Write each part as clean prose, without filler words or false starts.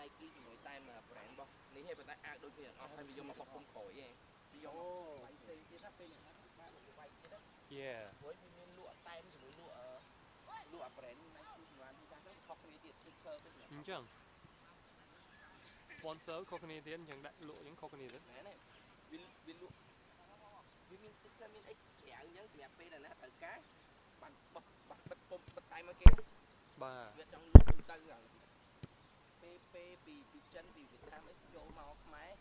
Nike ជាមួយតែ brand របស់នេះឯងប៉ុន្តែអាវដូចគ្នាអស់ហើយវាយកមកបោះពុំក្រោយឯងវាយកមកវាយផ្សេងទៀតណាពេលអ្នកណាបានវាវាយទៀតណា Yeah ព្រោះវាមានលក់តែជាមួយលក់អា brand Nike សម្រាប់ទីតាំងហ្នឹងខុសគ្នាទៀត super ទៅសម្រាប់ អញ្ចឹង sponsor ខុសគ្នាទៀតអញ្ចឹងដាក់លក់អញ្ចឹងខុសគ្នាទៀត មែនទេវាលក់វាមាន sticker មានអីស្រាំងអញ្ចឹងសម្រាប់ពេលណាត្រូវការបានបោះបិទពុំបិទតែមកគេបាទវាចង់លក់ទូទៅហ្នឹងពេលពីចិនពីវៀតណាមអីចូលមកខ្មែរ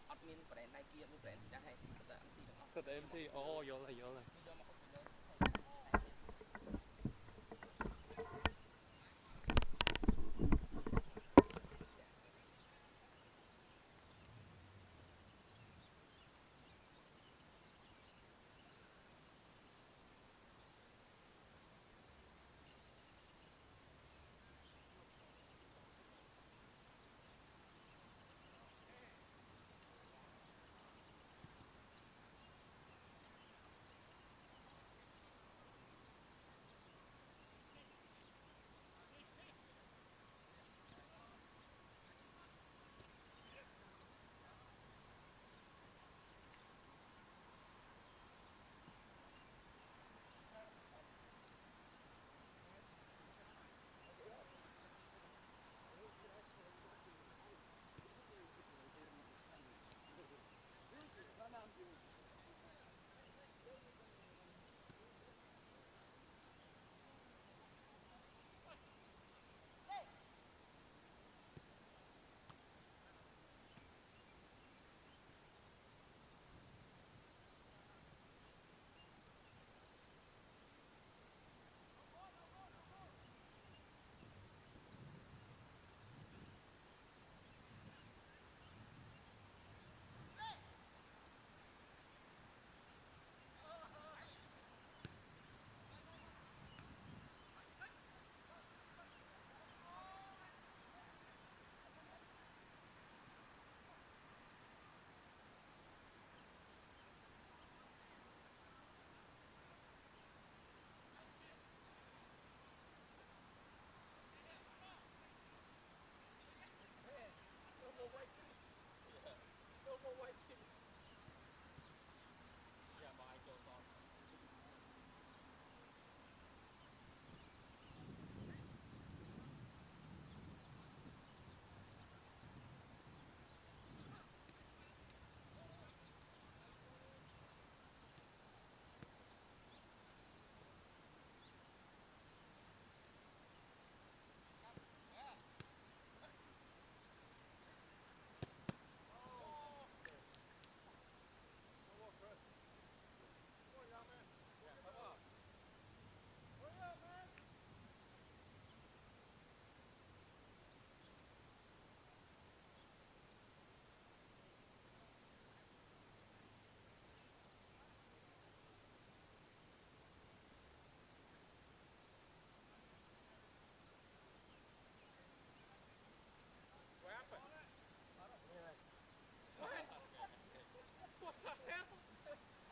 អត់មាន brand Nike អត់មាន brand ដែរហើយតែ MT ទាំងអស់សិត MT អូយល់ហើយយកមក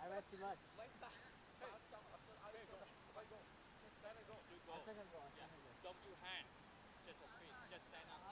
I read too much. Mấy ta Second goal. Don't use hand. Just stand up.